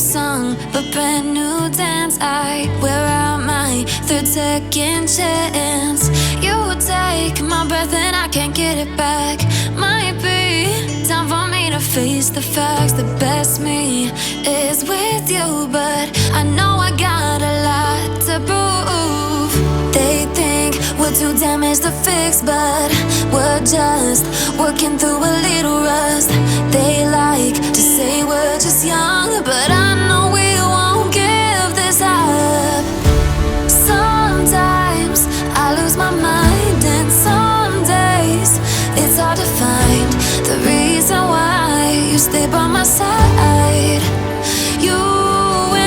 song, but brand new dance. I wear out my third second chance. You take my breath and I can't get it back. Might be time for me to face the facts. The best me is with you, but I know I got a lot to prove. They think we're too damaged to fix, but we're just working through a little rust. They like to say we're just young, but I know we won't give this up. Sometimes I lose my mind, and some days it's hard to find the reason why you stay by my side. You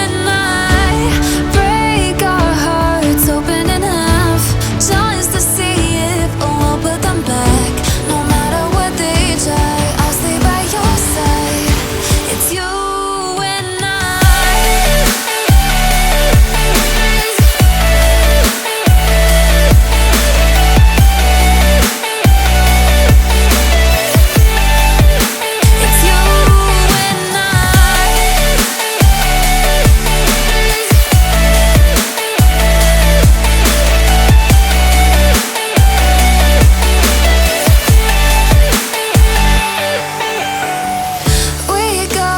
and I break our hearts open in half, just to see if we'll put them back. No matter what they try, I'll stay by your side. It's you and I. It's you and I. We go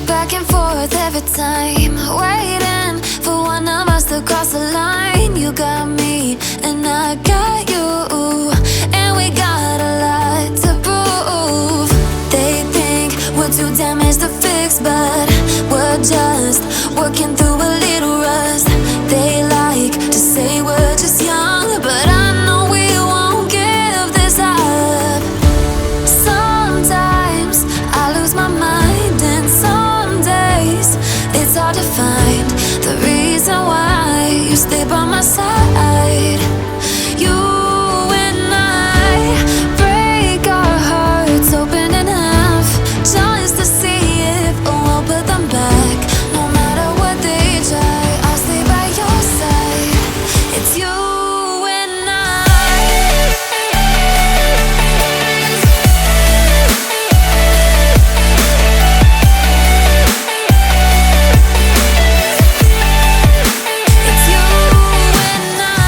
back and forth every time, waiting for one of us to cross the line. You got me and I got you, and we got a lot to prove. They think we're too damaged to fix, but we're just working through a little rust. They like to say we're just young, but I know we won't give this up. Sometimes I lose my mind, and some days it's hard to find the reason why you stay by my side. You and I break our hearts open in half, just to see if we'll put them back. No matter what they try, I'll stay by your side. It's you and I. It's you and I. It's you and I.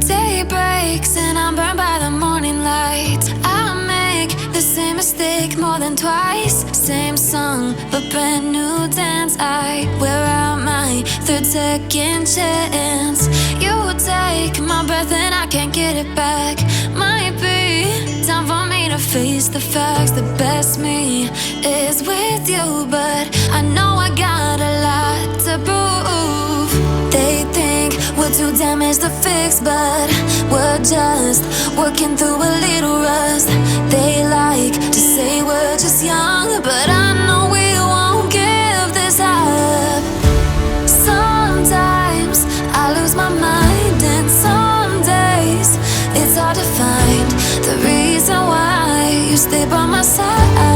Day breaks and I'm burned by the morning light. I make the same mistake more than twice. Same song, but brand new dance. I wear out my third second chance. You take my breath and I can't get it back. Might be time for me to face the facts. The best me is with you, but I know I got a lot to prove. They think we're too damaged to fix, but we're just working through a little rust. They like to say we're just young, but I know we won't give this up. Sometimes I lose my mind, and some days it's hard to find the reason why you stay by my side.